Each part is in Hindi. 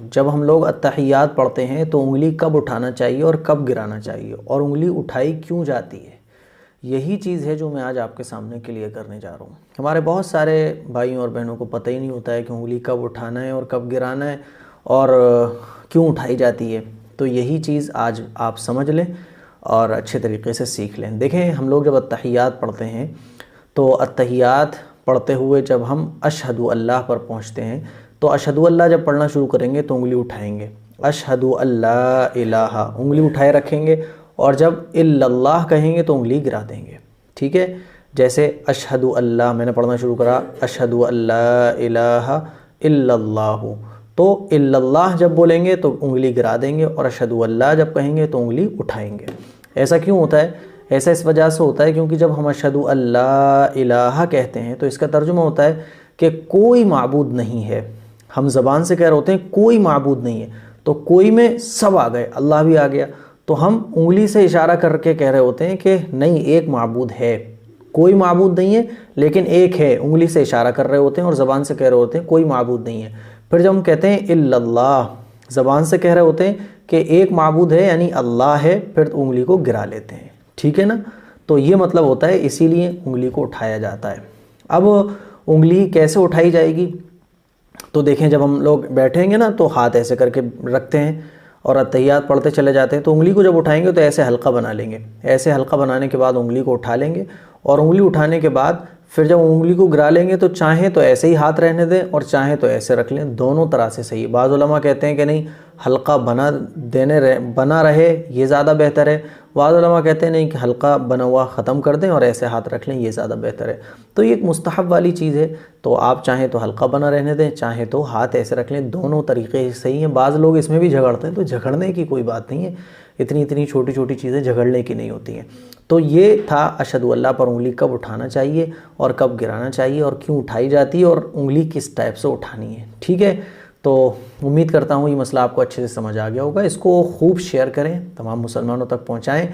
जब हम लोग अत्तहियात पढ़ते हैं तो उंगली कब उठाना चाहिए और कब गिराना चाहिए, और उंगली उठाई क्यों जाती है, यही चीज़ है जो मैं आज आपके सामने क्लियर करने जा रहा हूँ। हमारे बहुत सारे भाइयों और बहनों को पता ही नहीं होता है कि उंगली कब उठाना है और कब गिराना है और क्यों उठाई जाती है। तो यही चीज़ आज आप समझ लें और अच्छे तरीके से सीख लें। देखें, हम लोग जब अत्तहियात पढ़ते हैं तो अत्तहियात पढ़ते हुए जब हम अशहदु अल्लाह पर पहुँचते हैं तो अशहदु अल्लाह जब पढ़ना शुरू करेंगे तो उंगली उठाएंगे, अशहदु अल्ला इलाहा उंगली उठाए रखेंगे, और जब इल्लल्लाह कहेंगे तो उंगली गिरा देंगे। ठीक है, जैसे अशहदु अल्लाह मैंने पढ़ना शुरू करा, अशहदु अल्ला इलाहा इल्लल्लाहु, तो इल्लल्लाह जब बोलेंगे तो उंगली गिरा देंगे, और अशहदु अल्लाह जब कहेंगे तो उंगली उठाएंगे। ऐसा क्यों होता है? ऐसा इस वजह से होता है क्योंकि जब हम अशहदु अल्ला इलाहा कहते हैं तो इसका तर्जुमा होता है कि कोई माबूद नहीं है। हम ज़बान से कह रहे होते हैं कोई माबूद नहीं है, तो कोई में सब आ गए, अल्लाह भी आ गया, तो हम उंगली से इशारा करके कह रहे होते हैं कि नहीं, एक माबूद है, कोई माबूद नहीं है लेकिन एक है, उंगली से इशारा कर रहे होते हैं और ज़बान से कह रहे होते हैं कोई माबूद नहीं है। फिर जब हम कहते हैं इल्लल्लाह, ज़बान से कह रहे होते हैं कि एक माबूद है यानी अल्लाह है, फिर उंगली को गिरा लेते हैं। ठीक है ना, तो ये मतलब होता है, इसीलिए उंगली को उठाया जाता है। अब उंगली कैसे उठाई जाएगी? तो देखें, जब हम लोग बैठेंगे ना तो हाथ ऐसे करके रखते हैं और अत्तहियात पढ़ते चले जाते हैं, तो उंगली को जब उठाएंगे तो ऐसे हल्का बना लेंगे। ऐसे हल्का बनाने के बाद उंगली को उठा लेंगे, और उंगली उठाने के बाद फिर जब उंगली को गिरा लेंगे तो चाहें तो ऐसे ही हाथ रहने दें और चाहें तो ऐसे रख लें, दोनों तरह से सही है। बाज़ उलमा कहते हैं कि नहीं, हल्का बना रहे ये ज़्यादा बेहतर है। बाज़ उलमा कहते हैं नहीं कि हल्का बना हुआ ख़त्म कर दें और ऐसे हाथ रख लें, ये ज़्यादा बेहतर है। तो ये एक मुस्तहब वाली चीज़ है, तो आप चाहें तो हल्का बना रहने दें, चाहें तो हाथ ऐसे रख लें, दोनों तरीक़े सही हैं। बाज़ लोग इसमें भी झगड़ते हैं, तो झगड़ने की कोई बात नहीं है, इतनी छोटी छोटी चीज़ें झगड़ने की नहीं होती हैं। तो ये था अशहदु अल्लाह पर उंगली कब उठाना चाहिए और कब गिराना चाहिए और क्यों उठाई जाती है और उंगली किस टाइप से उठानी है। ठीक है, तो उम्मीद करता हूँ ये मसला आपको अच्छे से समझ आ गया होगा। इसको खूब शेयर करें, तमाम मुसलमानों तक पहुँचाएँ।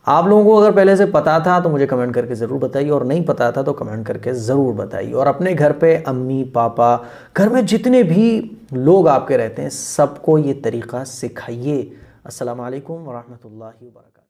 आप लोगों को अगर पहले से पता था तो मुझे कमेंट करके ज़रूर बताइए, और नहीं पता था तो कमेंट करके ज़रूर बताइए। और अपने घर पे अम्मी पापा, घर में जितने भी लोग आपके रहते हैं, सबको ये तरीक़ा सिखाइए। अस्सलामु अलैकुम व रहमतुल्लाहि व बरकातहू।